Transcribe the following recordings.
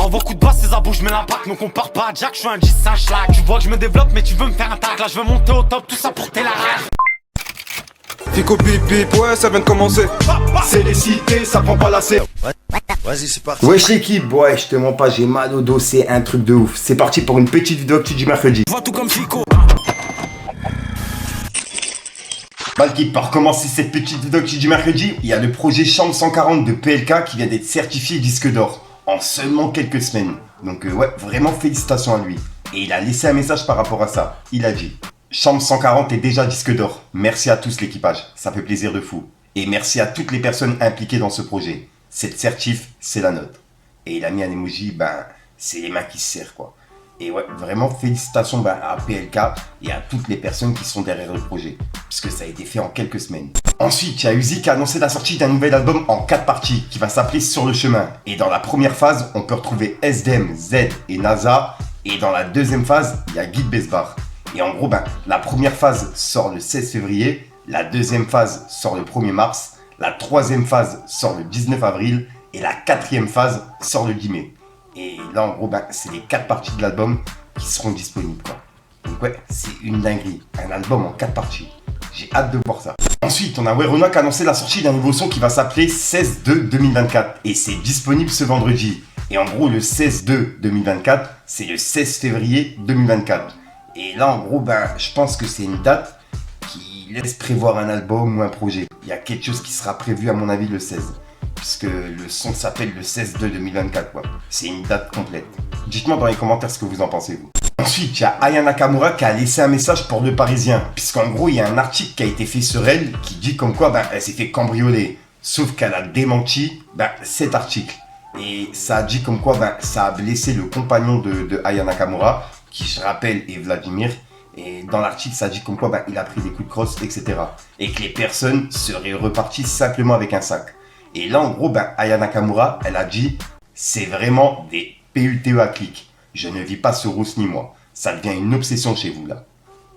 J'envoie coup de basse, c'est à bout, je mets l'impact. Ne compare pas à Jack, je suis un 10, c'est un schlag. Tu vois que je me développe, mais tu veux me faire un tag. Là, je veux monter au top, tout ça pour tes larrages. Fico bip bip, ouais, ça vient de commencer. C'est les cités, ça prend pas la C. Vas-y, c'est parti. Wesh l'équipe, ouais, je te mens pas, j'ai mal au dos, c'est un truc de ouf. C'est parti pour une petite vidéo actu du mercredi. Je vois tout comme Fico. L'équipe, pour commencer cette petite vidéo actu du mercredi, il y a le projet Chambre 140 de PLK qui vient d'être certifié disque d'or en seulement quelques semaines. Donc ouais, vraiment félicitations à lui. Et il a laissé un message par rapport à ça. Il a dit: Chambre 140 est déjà disque d'or. Merci à tous l'équipage, ça fait plaisir de fou. Et merci à toutes les personnes impliquées dans ce projet. Cette certif, c'est la nôtre. Et il a mis un emoji, c'est les mains qui se serrent quoi. Et ouais, vraiment félicitations à PLK et à toutes les personnes qui sont derrière le projet, puisque ça a été fait en quelques semaines. Ensuite, il y a Uzi qui a annoncé la sortie d'un nouvel album en 4 parties, qui va s'appeler Sur le chemin. Et dans la première phase, on peut retrouver SDM, Z et NASA. Et dans la deuxième phase, il y a Guy Besbar. Et en gros, la première phase sort le 16 février, la deuxième phase sort le 1er mars, la troisième phase sort le 19 avril et la quatrième phase sort le 10 mai. Et là, en gros, c'est les 4 parties de l'album qui seront disponibles, quoi. Donc ouais, c'est une dinguerie. Un album en 4 parties. J'ai hâte de voir ça. Ensuite, on a Werouna qui a annoncé la sortie d'un nouveau son qui va s'appeler 16/2/2024. Et c'est disponible ce vendredi. Et en gros, le 16/2/2024, c'est le 16 février 2024. Et là, en gros, je pense que c'est une date qui laisse prévoir un album ou un projet. Il y a quelque chose qui sera prévu, à mon avis, le 16. Puisque le son s'appelle le 16/2/2024, quoi. C'est une date complète. Dites-moi dans les commentaires ce que vous en pensez, vous. Ensuite, il y a Aya Nakamura qui a laissé un message pour Le Parisien. Puisqu'en gros, il y a un article qui a été fait sur elle qui dit comme quoi elle s'est fait cambrioler. Sauf qu'elle a démenti cet article. Et ça a dit comme quoi ça a blessé le compagnon de Aya Nakamura, qui, je rappelle, est Vladimir. Et dans l'article, ça dit comme quoi il a pris des coups de crosse, etc. Et que les personnes seraient reparties simplement avec un sac. Et là, en gros, Aya Nakamura, elle a dit: c'est vraiment des PUTE à clic. Je ne vis pas sur Rousse ni moi. Ça devient une obsession chez vous, là.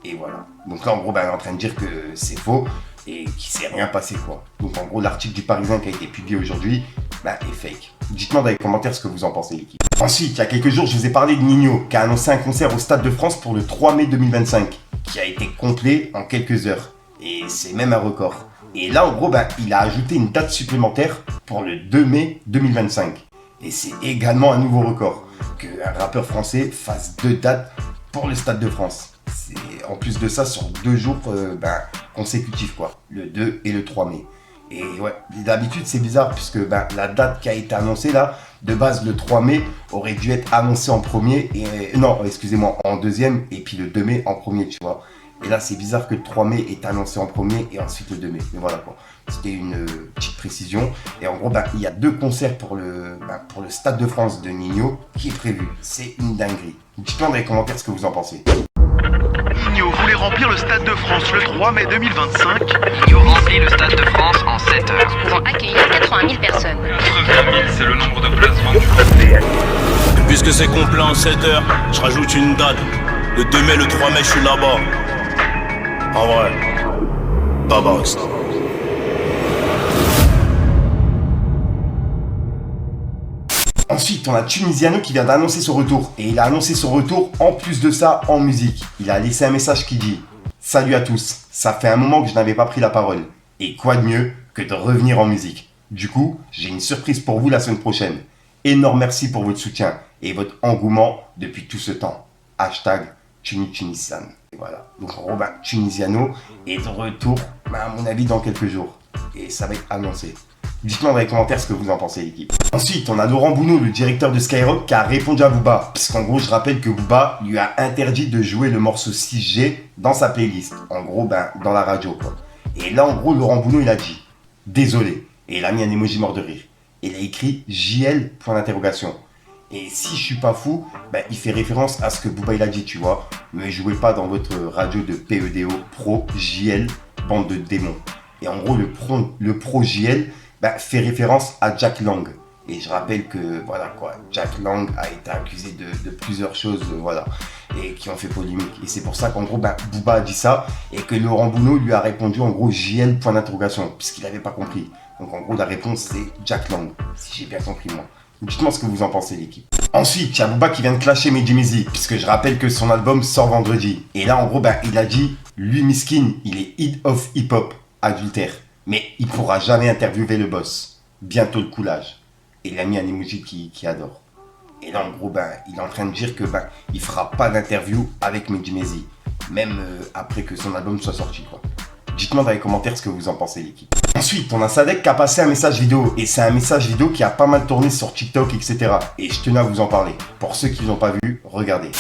Et voilà. Donc là, en gros, elle est en train de dire que c'est faux et qu'il ne s'est rien passé, quoi. Donc en gros, l'article du Parisien qui a été publié aujourd'hui, est fake. Dites-moi dans les commentaires ce que vous en pensez, l'équipe. Ensuite, il y a quelques jours, je vous ai parlé de Ninho, qui a annoncé un concert au Stade de France pour le 3 mai 2025, qui a été complet en quelques heures. Et c'est même un record. Et là, en gros, il a ajouté une date supplémentaire pour le 2 mai 2025. Et c'est également un nouveau record, qu'un rappeur français fasse 2 dates pour le Stade de France. C'est en plus de ça sur 2 jours consécutifs, quoi. Le 2 et le 3 mai. Et ouais, d'habitude, c'est bizarre, puisque la date qui a été annoncée là, de base, le 3 mai, aurait dû être annoncée en premier, en deuxième, et puis le 2 mai en premier, tu vois. Et là, c'est bizarre que le 3 mai est annoncé en premier et ensuite le 2 mai. Mais voilà quoi. C'était une petite précision. Et en gros, il y a 2 concerts pour le Stade de France de Ninho qui est prévu. C'est une dinguerie. Dites-moi dans les commentaires ce que vous en pensez. Ninho voulait remplir le Stade de France le 3 mai 2025. Ninho remplit le Stade de France en 7 heures. Pouvant accueillir 80 000 personnes. 80 000, c'est le nombre de places vendues. Puisque c'est complet en 7 heures, je rajoute une date. Le 2 mai, le 3 mai, je suis là-bas. En vrai, Tabax. Ensuite, on a Tunisiano qui vient d'annoncer son retour. Et il a annoncé son retour en plus de ça en musique. Il a laissé un message qui dit: salut à tous, ça fait un moment que je n'avais pas pris la parole. Et quoi de mieux que de revenir en musique. Du coup, j'ai une surprise pour vous la semaine prochaine. Énorme merci pour votre soutien et votre engouement depuis tout ce temps. Hashtag Tunisian. Et voilà. Donc en gros, Tunisiano est de retour, à mon avis, dans quelques jours. Et ça va être annoncé. Dites-moi dans les commentaires ce que vous en pensez, l'équipe. Ensuite, on a Laurent Bounot, le directeur de Skyrock, qui a répondu à Booba. Puisqu'en gros, je rappelle que Booba lui a interdit de jouer le morceau 6G dans sa playlist. En gros, dans la radio, quoi. Et là, en gros, Laurent Bounot, il a dit: désolé. Et il a mis un emoji mort de rire. Et il a écrit JL, point d'interrogation. Et si je suis pas fou, il fait référence à ce que Booba il a dit, tu vois. Ne jouez pas dans votre radio de PEDO Pro JL, bande de démons. Et en gros, le Pro JL fait référence à Jack Lang. Et je rappelle que, voilà quoi, Jack Lang a été accusé de plusieurs choses, voilà, et qui ont fait polémique. Et c'est pour ça qu'en gros, Booba a dit ça, et que Laurent Bounot lui a répondu en gros JL, point d'interrogation, puisqu'il n'avait pas compris. Donc en gros, la réponse c'est Jack Lang, si j'ai bien compris moi. Dites-moi ce que vous en pensez, l'équipe. Ensuite, y'a Booba qui vient de clasher Mehdi Maizy, puisque je rappelle que son album sort vendredi. Et là, en gros, il a dit, lui, Miskin, il est hit of hip-hop, adultère. Mais il pourra jamais interviewer le boss. Bientôt le coulage. Et il a mis un emoji qui adore. Et là, en gros, il est en train de dire que il fera pas d'interview avec Mehdi Maizy. Même après que son album soit sorti, quoi. Dites-moi dans les commentaires ce que vous en pensez, l'équipe. Ensuite, on a Sadek qui a passé un message vidéo. Et c'est un message vidéo qui a pas mal tourné sur TikTok, etc. Et je tenais à vous en parler. Pour ceux qui l'ont pas vu, regardez.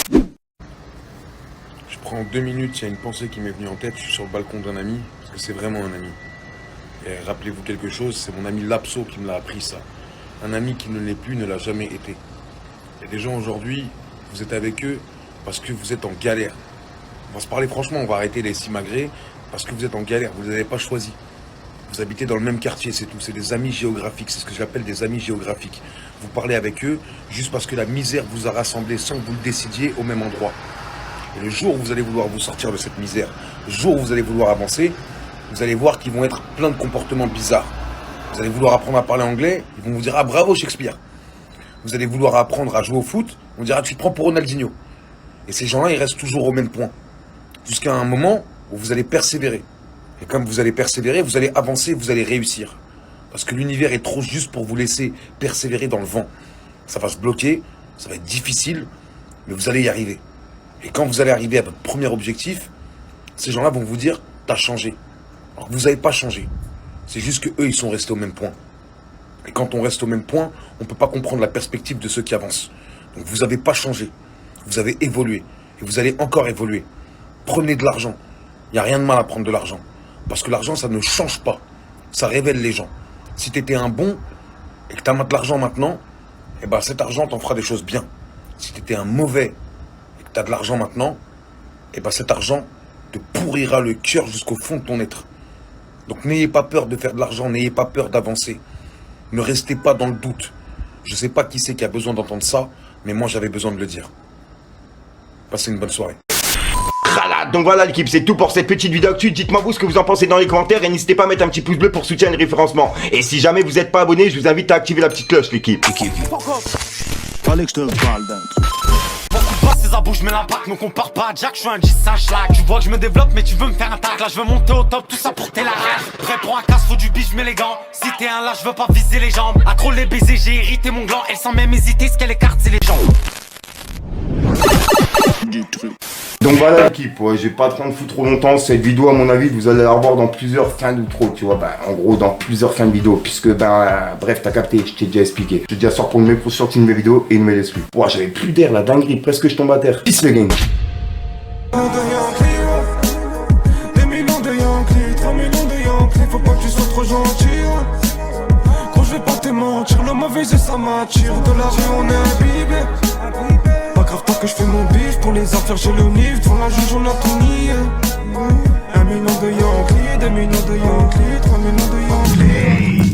Je prends 2 minutes, il y a une pensée qui m'est venue en tête. Je suis sur le balcon d'un ami, parce que c'est vraiment un ami. Et rappelez-vous quelque chose, c'est mon ami Lapso qui me l'a appris ça. Un ami qui ne l'est plus, ne l'a jamais été. Il y a des gens aujourd'hui, vous êtes avec eux parce que vous êtes en galère. On va se parler franchement, on va arrêter les simagrées parce que vous êtes en galère, vous ne les avez pas choisis. Vous habitez dans le même quartier, c'est tout. C'est des amis géographiques, c'est ce que j'appelle des amis géographiques. Vous parlez avec eux juste parce que la misère vous a rassemblés sans que vous le décidiez au même endroit. Et le jour où vous allez vouloir vous sortir de cette misère, le jour où vous allez vouloir avancer, vous allez voir qu'ils vont être plein de comportements bizarres. Vous allez vouloir apprendre à parler anglais, ils vont vous dire « Ah bravo Shakespeare ». Vous allez vouloir apprendre à jouer au foot, on dira « Tu te prends pour Ronaldinho ». Et ces gens-là, ils restent toujours au même point. Jusqu'à un moment où vous allez persévérer. Et comme vous allez persévérer, vous allez avancer, vous allez réussir. Parce que l'univers est trop juste pour vous laisser persévérer dans le vent. Ça va se bloquer, ça va être difficile, mais vous allez y arriver. Et quand vous allez arriver à votre premier objectif, ces gens-là vont vous dire « T'as changé ». Alors que vous n'avez pas changé. C'est juste qu'eux, ils sont restés au même point. Et quand on reste au même point, on ne peut pas comprendre la perspective de ceux qui avancent. Donc vous n'avez pas changé. Vous avez évolué. Et vous allez encore évoluer. Prenez de l'argent. Il n'y a rien de mal à prendre de l'argent. Parce que l'argent, ça ne change pas. Ça révèle les gens. Si tu étais un bon et que tu as de l'argent maintenant, eh ben cet argent t'en fera des choses bien. Si tu étais un mauvais et que tu as de l'argent maintenant, eh ben cet argent te pourrira le cœur jusqu'au fond de ton être. Donc n'ayez pas peur de faire de l'argent, n'ayez pas peur d'avancer. Ne restez pas dans le doute. Je ne sais pas qui c'est qui a besoin d'entendre ça, mais moi j'avais besoin de le dire. Passez une bonne soirée. Donc voilà l'équipe, c'est tout pour cette petite vidéo actu. Dites-moi vous ce que vous en pensez dans les commentaires et n'hésitez pas à mettre un petit pouce bleu pour soutenir le référencement. Et si jamais vous n'êtes pas abonné, je vous invite à activer la petite cloche l'équipe. Fallait que je te parle d'un truc. Beaucoup de c'est à bout, je mets l'impact, me compare pas à Jack, je suis un 10, un schlag. Tu vois que je me développe, mais tu veux me faire un tag. Là, je veux monter au top, tout ça pour tes la rage. Prêt pour un casse, faut du biche, je mets les gants. Si t'es un là, je veux pas viser les jambes. À trop les baiser, j'ai irrité mon gland. Elle sans même hésiter, ce qu'elle écarte, c'est les jambes. Du truc. Donc voilà l'équipe, ouais, j'ai pas trop de foutre trop longtemps. Cette vidéo à mon avis vous allez la revoir dans plusieurs fins d'outro, tu vois, en gros dans plusieurs fins de vidéo. Puisque bref t'as capté, je t'ai déjà expliqué. Je t'ai déjà sorti pour une sortie une nouvelle vidéo et une nouvelle exclue. Ouais, j'avais plus d'air, la dinguerie, presque je tombe à terre. Peace le gang. Des millions de Yankees, 3 millions de Yankees, faut pas que tu sois trop gentil. Gros je vais pas te mentir, le mauvais jeu ça m'attire. De la rue on est imbibé. Pas grave tant que je fais mon bif pour les affaires j'ai le nif. Devant la juge on a tout nié. 1 million de Yankees, 2 millions de Yankees, 3 millions de Yankees.